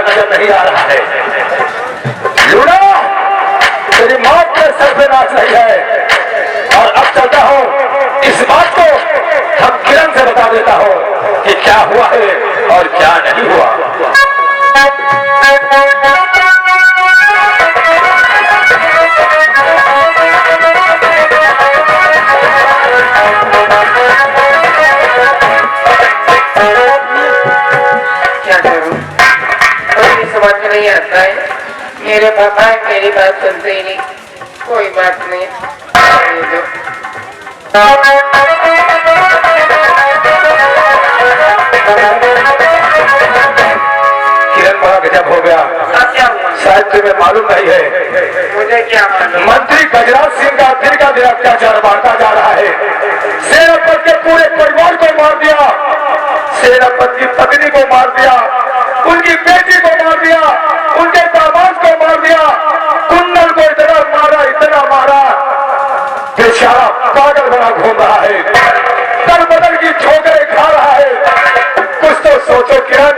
नजर नहीं आ रहा है। लूड़ा तेरी मौत के सर पे नाच रही है। और अब चलता हूँ, इस बात को हम किरण से बता देता हूँ कि क्या हुआ है और क्या नहीं हुआ। क्या करूं, कोई समझ में नहीं आता है। मेरे पापा मेरी बात सुनते ही नहीं। कोई बात नहीं, किरण बड़ा गजब हो गया। क्या हुआ? शायद तुम्हें मालूम नहीं है। मुझे क्या मालूम? मंत्री गजराज सिंह का दिन का दिन अत्याचार बढ़ता जा रहा है। सेनापति के पूरे परिवार को मार दिया, सेनापति की पत्नी को मार दिया, उनकी बेटी को मार दिया, उनके दामाद को मार दिया, कुंदन को इतना मारा, बेचारा पागल बना घूम रहा है, दर बदल की ठोकरें खा रहा है। कुछ तो सोचो किरण।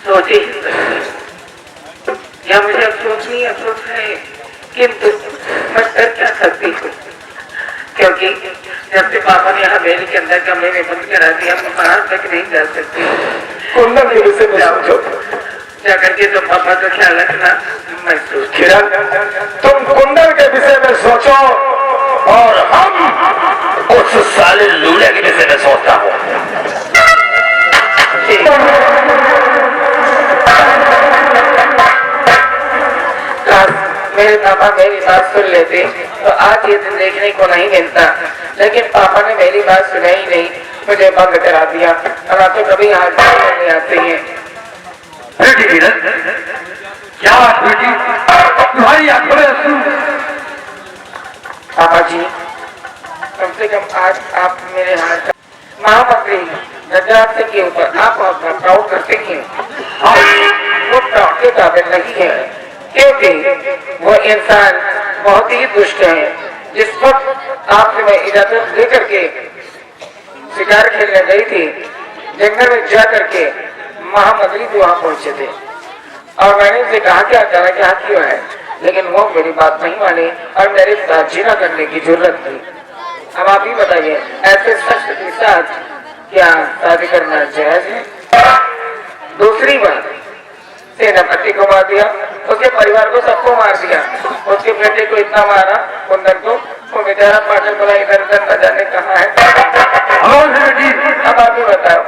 सोची या मुझे अफसोस नहीं अफसोस है, किंतु मैं कर क्या सकती हूँ, क्योंकि जब से पापा ने हवेली के अंदर कमरे में बंद करा दिया, मैं बाहर तक नहीं जा सकती। कुंदन के विषय में सोचो, जा करके तो पापा का ख्याल रखना। मैं सोच किरण तुम कुंदन के विषय में सोचो और हम उस साले लूले के विषय में सोचता हूँ। मेरे पापा मेरी बात सुन लेते तो आज ये दिन देखने को नहीं मिलता, लेकिन पापा ने मेरी बात सुना ही नहीं, मुझे बंद करा दिया। अब तो कभी हाथ नहीं आते हैं। बेटी किरण, क्या बात बेटी, तुम्हारी आंखों में आंसू? पापा जी, कम से कम आज आप मेरे हाथ महामंत्री गजराज सिंह के ऊपर आप अपना प्राउड करते हैं। वो प्राउड के काबिल नहीं है, क्योंकि वो इंसान बहुत ही दुष्ट है। जिस वक्त आपसे मैं इजाजत लेकर के शिकार खेलने गई थी, जंगल में जा करके महामंत्री भी वहां पहुंचे थे और मैंने उनसे कहा क्या जाना क्या क्यों है, लेकिन वो मेरी बात नहीं मानी और मेरे साथ जीना करने की जरूरत थी। अब आप ही बताइए, ऐसे शख्स के साथ क्या शादी करना जायज है? दूसरी बात, सेनापति को मार दिया, उसके परिवार को सबको मार दिया, उसके बेटे को इतना मारा कुंदन को, वो बेचारा पागल बोला इधर उधर न जाने कहाँ है। अब आप ही बताओ।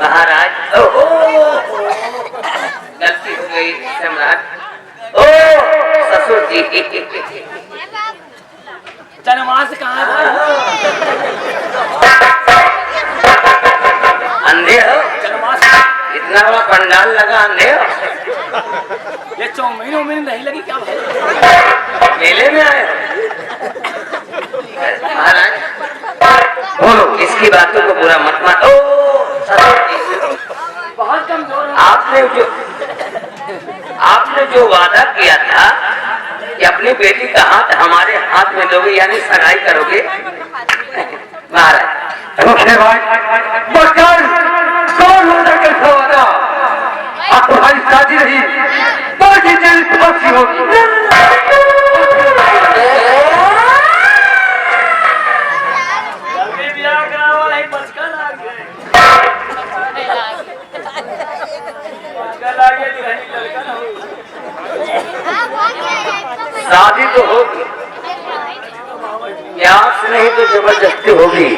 महाराज, गलती हो गई सम्राट। ओ ससुर जी, जनमास कहाँ है? अंधे हो? जनमास इतना बड़ा पंडाल लगा, अंधे हो? ये चौमहीनों में नहीं लगी क्या भाई? मेले में आए हो? महाराज बोलो, इसकी बातों को बुरा मत मानो। बहुत कमजोर है। आपने जो वादा किया था कि अपनी बेटी का हाथ हमारे हाथ में दोगे, यानी सगाई करोगे। महाराज वादा, अब तुम्हारी शादी रही, बाकी जेल फांसी होगी। शादी तो होगी, प्यास नहीं तो जबरदस्ती होगी,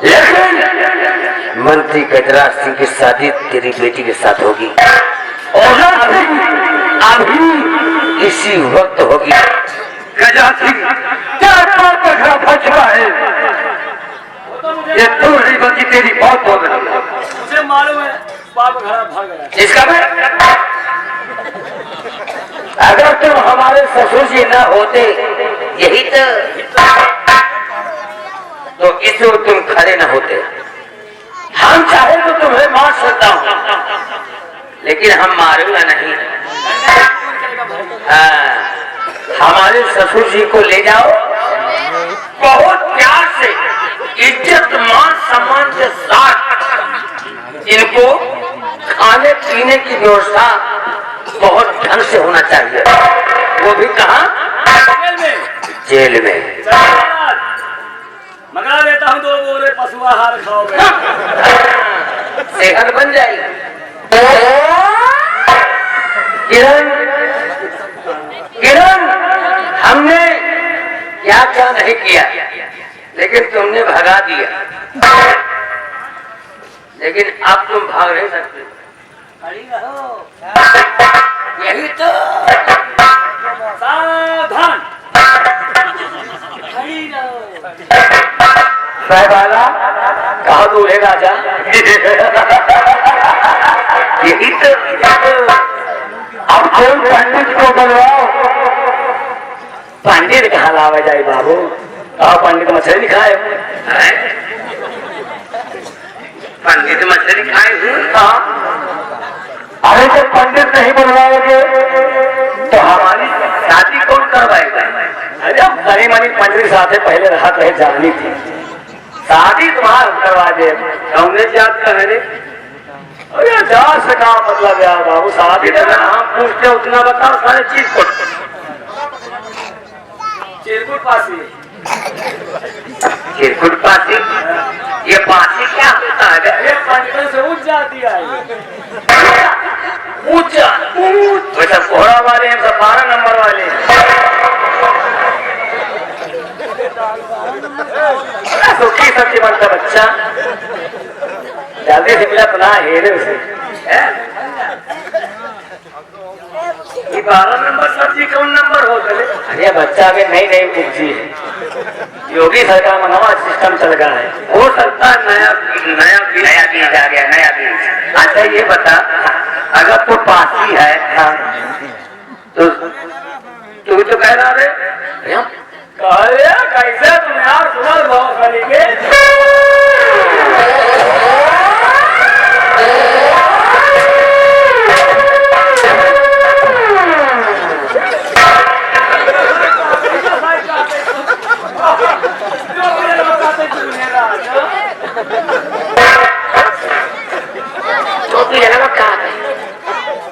लेकिन मंत्री गजराज सिंह की शादी तेरी बेटी के साथ होगी और अभी इसी वक्त होगी। गजराज सिंह क्या बात का खड़ा फंस रहा है? बाप घर भाग गया। इसका मैं अगर तुम हमारे ससुर जी न होते यही तो इस वक्त तुम खड़े न होते। हम चाहे तो तुम्हें मार सकता हूं लेकिन हम मारूंगा नहीं। हाँ, हमारे ससुर जी को ले जाओ, बहुत प्यार से, इज्जत मान सम्मान के साथ इनको खाने पीने की व्यवस्था बहुत ढंग से होना चाहिए। वो भी कहाँ? जेल में। जेल में। मंगा देता हूँ 2 बोरे पशु आहार खाओगे। सेहत बन जाएगी। किरण, किरण, हमने क्या क्या नहीं किया लेकिन तुमने भगा दिया। लेकिन अब तुम भाग नहीं सकते। यही तो। सावधान। साहबाला कहा दूल्हे राजा। यही तो। अब कोई पंडित को बुलवाओ। पंडित कहाँ लावा जाए बाबू? कहा पंडित मछली खाए। पंडित मछली खाए हुए। अरे जब पंडित नहीं बुलवाओगे तो हमारी शादी कौन करवाएगा? अरे अब बनी मनी पंडित साथे पहले राहत रहे जानी थी, शादी तुम्हारा करवा दे। हमने जात का है रे। अरे जात से क्या मतलब यार बाबू? शादी जितना हम पूछते उतना बताओ। सारे चीज को चिरकुट पासी। चिरकुट पासी? ये पासी क्या होता है? ये पंडितों से ऊंच जाती है। ऊंचा वैसा कोहरा वाले हैं, सब 12 नंबर वाले। सुखी सब्जी बनता बच्चा, जल्दी से मिला तो ना हेरे उसे। ये 12 नंबर सब्जी कौन नंबर हो गए? अरे बच्चा अभी नई नई उपजी है। योगी सरकार में नवा सिस्टम चल रहा है। हो सकता है नया बीज आ गया, नया बीज। अच्छा ये बता, अगर तो पासी है तो तू तो कह रहा है कैसे तुम यार सुनल बहुत वाली के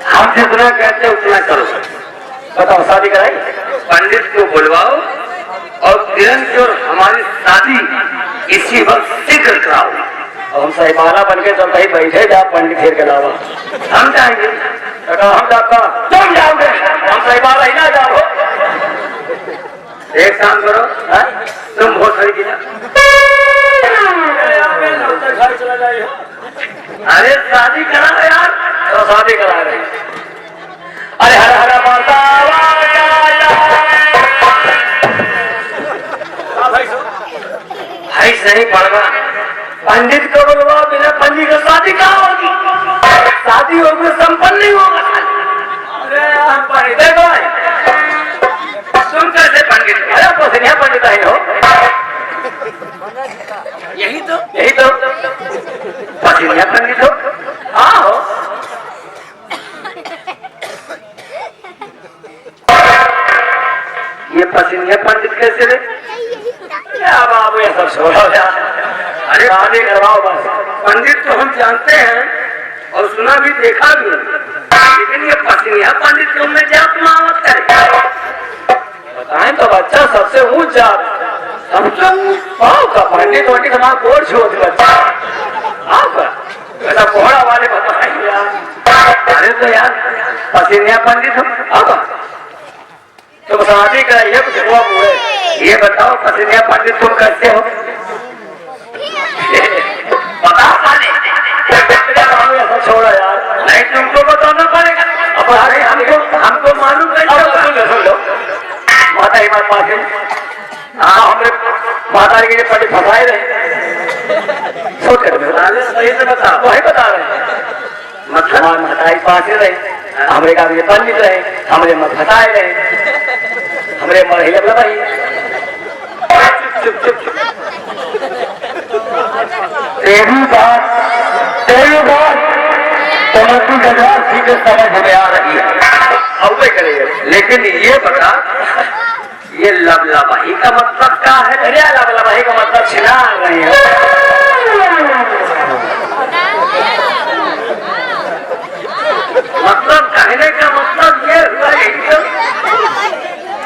हम जितना कहते उतना करो। बताओ शादी कराई? पंडित को बुलवाओ और किरण की और हमारी शादी इसी वक्त शीघ्र कराओ। और हम साहिबाना बन के जब कहीं बैठे जा पंडित फिर के अलावा हम जाएंगे। हम जाता तुम जाओगे, हम साहिबाना ही ना जाओ। एक काम करो, तुम बहुत सारी की घर चला जाए। अरे शादी करा रहे यार, तो शादी करा रहे। अरे हर हर माता भाई नहीं पड़वा। पंडित को बुलवा, बिना पंडित का शादी कहाँ होगी? शादी होगी संपन्न नहीं होगा। अरे हम पंडित तुम कैसे पंडित? अरे पसनिया पंडित ही हो। यही तो पसनिया पंडित हो। हाँ हो। ये पसनिया पंडित कैसे रे? क्या बाबू ये सब छोड़ो यार। अरे शादी करवाओ बस। पंडित तो हम जानते हैं और सुना भी देखा भी, लेकिन ये पसनिया पंडित क्यों में जात मावत करे? बताएं तो बच्चा सबसे ऊंच जात, सबसे ऊंच का पंडित वंडित हमारा कोर्स छोड़ बच्चा। आपका ऐसा कोहरा वाले बताएंगे यार। अरे तो यार पसनिया पंडित हो अब तुम शादी कराइए कुछ हुआ हुए। ये बताओ पसनिया पंडित तुम कैसे हो? बताओ पाले। छोड़ो यार, नहीं तुमको बताना पड़ेगा। अब अरे हमको मालूम कैसे? माता ही माता पास है। हाँ हमने माता के लिए पंडित फंसाए रहे। सोच कर सही से बता। वही बता रहे हैं। मतलब हमारे महताई पास ही रहे, हमरे का पंडित रहे, हमरे महताए रहे, हमरे मरहिले बोला भाई चुप चुप चुप। तेरी बात तो मस्ती गजराज ठीक समझ में आ रही है, अब वे करेंगे। लेकिन ये बता, ये लवलवाही का मतलब क्या है? अरे लवलवाही का मतलब छिना रहे हैं। मतलब कहने का मतलब ये हुआ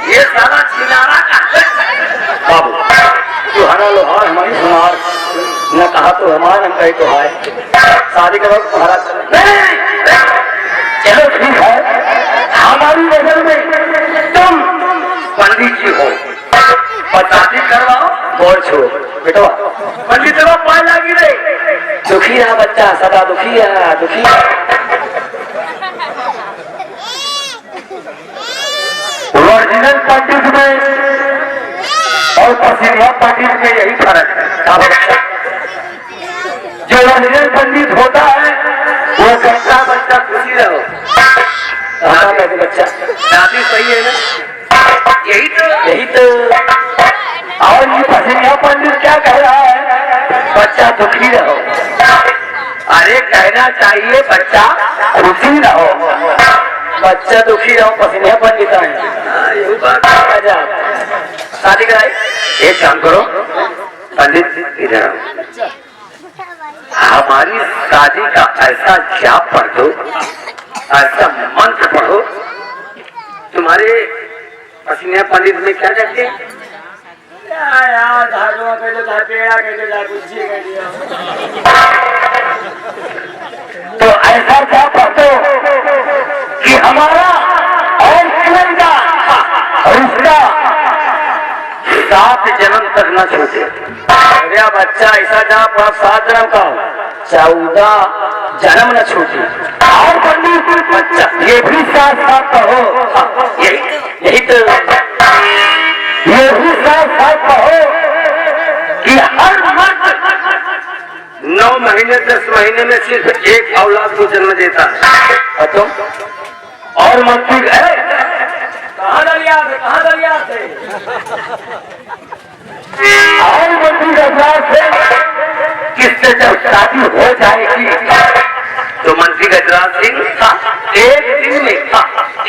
ये सारा छिनारा का बाबू तू हरा लोहार हमारी सुनार, न कहा तो हमार हम कहे तो है, शादी के वक्त तुम्हारा चलो ठीक है, हमारी नजर में तुम पंडित जी हो और शादी करवाओ, बोल छो बेटवा। पंडित लोग पाए लगी रहे, दुखी रहा बच्चा, सदा दुखी है, दुखी ओरिजिनल पंडित में और पसीनिया पंडित में यही फर्क है। जो ओरिजिनल पंडित होता है वो कहता बच्चा खुशी रहो, बच्चा शादी सही है ना, यही तो। और ये पसीनिया पंडित क्या कह रहा है? बच्चा दुखी रहो। अरे कहना चाहिए बच्चा खुशी रहो, बच्चा दुखी रहो, पसीने पंडित है। शादी कराई। एक काम करो पंडित इधर आओ, हमारी शादी का ऐसा जाप पढ़ दो, ऐसा मंत्र पढ़ो। तुम्हारे पसीने पंडित में क्या कहते हैं? तो ऐसा जाप पढ़ दो कि हमारा और किरण का रिश्ता 7 जन्म तक न छूटे। अरे बच्चा ऐसा जहाँ पूरा 7 जन्म का 14 जन्म न छूटी। और पंडित बच्चा ये भी साथ साथ कहो, यही तो ये भी साथ साथ कहो कि हर मर्द 9 महीने 10 महीने में सिर्फ एक औलाद को जन्म देता है। तुम और मंत्री है कहाँ दरिया थे और मंत्री गजराज से किससे जब शादी हो जाएगी तो मंत्री गजराज सिंह एक दिन में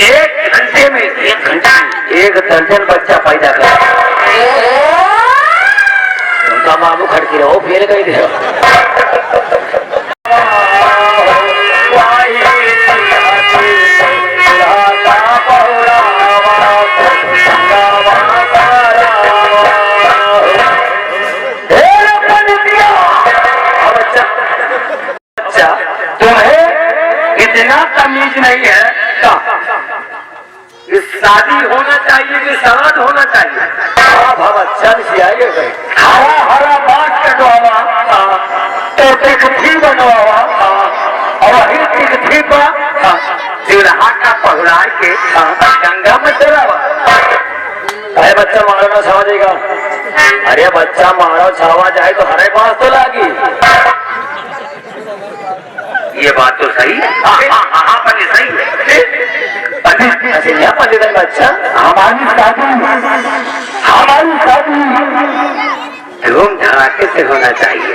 1 घंटे में 1 दर्जन बच्चा पैदा कर। उनका बाबू खड़की रहो, फेल गई थे। तुम्हें इतना तमीज नहीं है, शादी होना चाहिए कि श्राद्ध होना चाहिए? बच्चा सियाइए हरा हरा बात कटवावा तो तिकथी बनवावा और वही तिकथी पर सिरहा का पहुड़ा के गंगा में चलावा। अरे बच्चा मारो ना छावा जाएगा। अरे बच्चा मारो छावा जाए तो हरे पास तो लागी। ये बात तो सही है। हाँ पंडित सही है। पंडित यहाँ पंडित है बच्चा। हमारी शादी धूम धड़ाके से होना चाहिए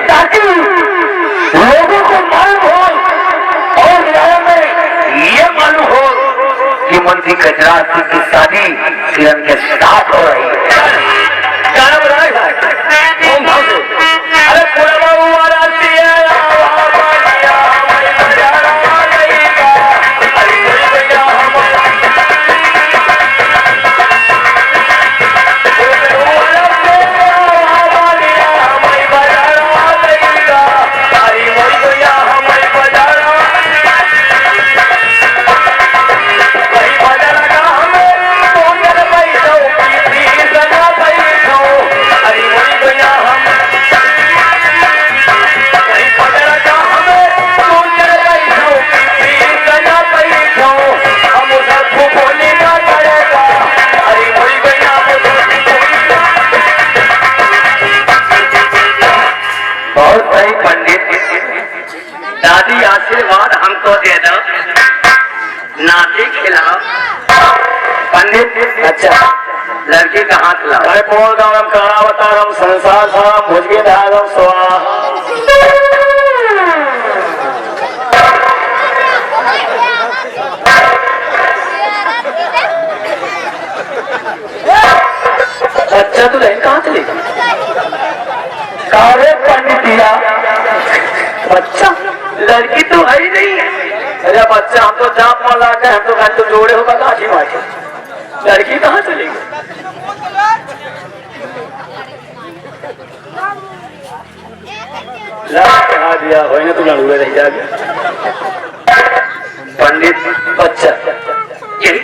ताकि लोगों को मालूम हो और न्याय में ये मालूम हो कि मंत्री गजराज सिंह की शादी किरण के साथ हो रही है। गाना बनाए अरे पूरा बाबू पंडित अच्छा लड़की का हाथ लाओ। अरे पोल गाँव कहा बता रहा हूँ संसार साम भुजगे धागम स्वाहा। बच्चा तो नहीं कहाँ चले कारे पंडितिया बच्चा लड़की तो है ही नहीं है। अरे बच्चा हम तो जाप माला के हम तो घर तो जोड़े होगा काशी माची लड़की कहाँ चलेगी। कहा दिया हो ना तुम लड़ुए रह जाएगा पंडित बच्चा यही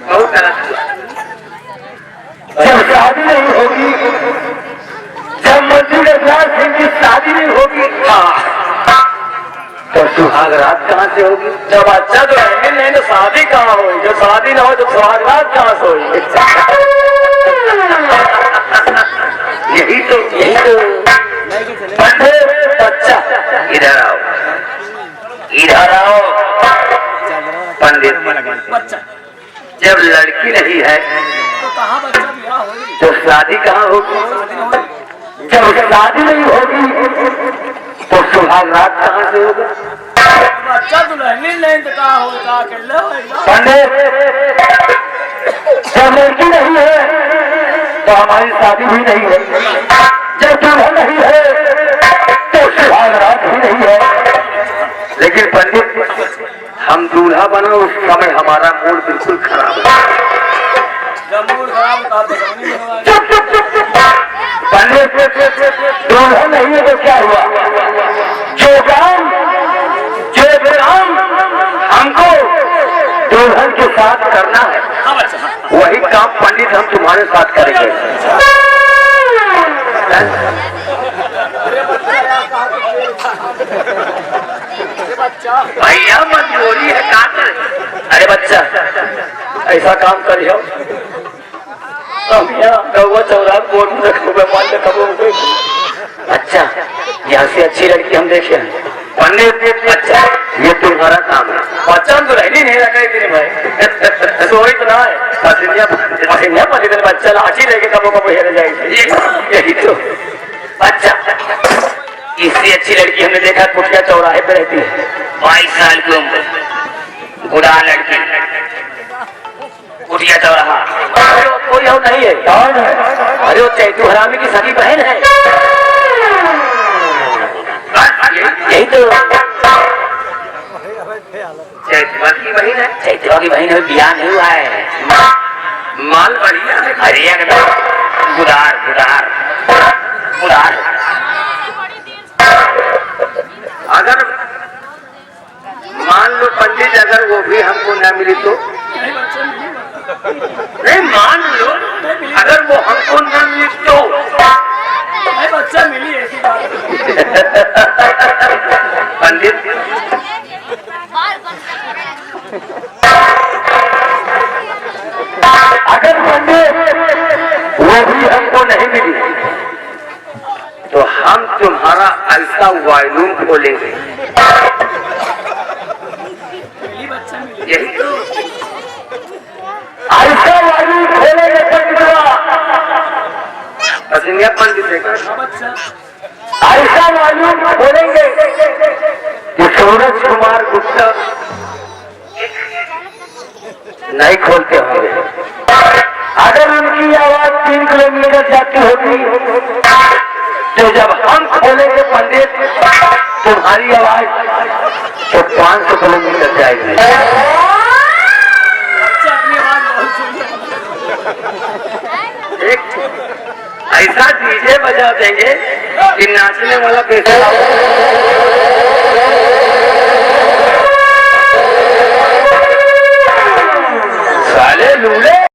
बहुत गलत। जब शादी नहीं होगी जब मंदिर अभिलाष सिंह की शादी नहीं होगी तो सुहाग रात कहाँ से होगी। जब अच्छा तो रहेंगे नहीं तो शादी कहाँ होगी। जब शादी ना हो तो सुहाग रात कहाँ से होगी। यही तो बच्चा इधर आओ पंडित। जब लड़की नहीं है तो शादी कहाँ होगी। जब शादी नहीं होगी तो सुहाग रात कहाँ से होगा। बच्चा दुल्हनी नहीं तो कहाँ होगा पंडित जब लड़की नहीं है तो हमारी शादी भी नहीं है। जब दूल्हा नहीं है तो सुहाग रात भी नहीं है। लेकिन पंडित हम दूल्हा बना उस समय हमारा मूड बिल्कुल खराब है। पंडित दूल्हा नहीं है तो क्या हुआ। जो काम हमको दुल्हन के साथ करना है वही काम पंडित हम तुम्हारे साथ करेंगे। भैया मजबूरी है काम करे। अरे बच्चा ऐसा काम करियो गौवा चौरा बोर्ड में रखो। अच्छा यहाँ से अच्छी लड़की हम देखे पंडित। अच्छा ये तुम्हारा काम है। बच्चा हम तो रहनी नहीं रखा इतने भाई सोई तो ना है पसीनिया पसीने बच्चा लाठी लेके कबो कबो हेर जाएगी। यही तो अच्छा इससे अच्छी लड़की हमने देखा कुटिया चौराहे पे रहती है 22 साल की उम्र बुढ़ा लड़की कुटिया चौराहा। कोई और नहीं है। कौन है। अरे वो चैतू हरामी की सगी बहन है। यही तो चैतवा की बहन है। चैतवा की बहन है बियाह नहीं हुआ है। माल बढ़िया है। अरे एकदम गुदार गुदार गुदार। अगर मान लो पंडित अगर वो भी हमको ना मिली तो नहीं मान लो अगर वो हमको ना मिली तो बच्चा मिली ऐसी बात पंडित अगर पंडित वो भी हमको नहीं मिली तो हम तुम्हारा ऐसा वायलूम खोलेंगे। यही तो ऐसा वायलूम खोलेंगे पंडित ऐसा वायलूम खोलेंगे कि सूरज कुमार गुप्ता नहीं खोलते होंगे। अगर उनकी आवाज 3 किलोमीटर जाती होगी तो जब हम खोलेंगे पंडित तुम्हारी आवाज तो 500 किलोमीटर जाएगी। एक ऐसा डीजे बजा देंगे कि नाचने वाला बेसुरा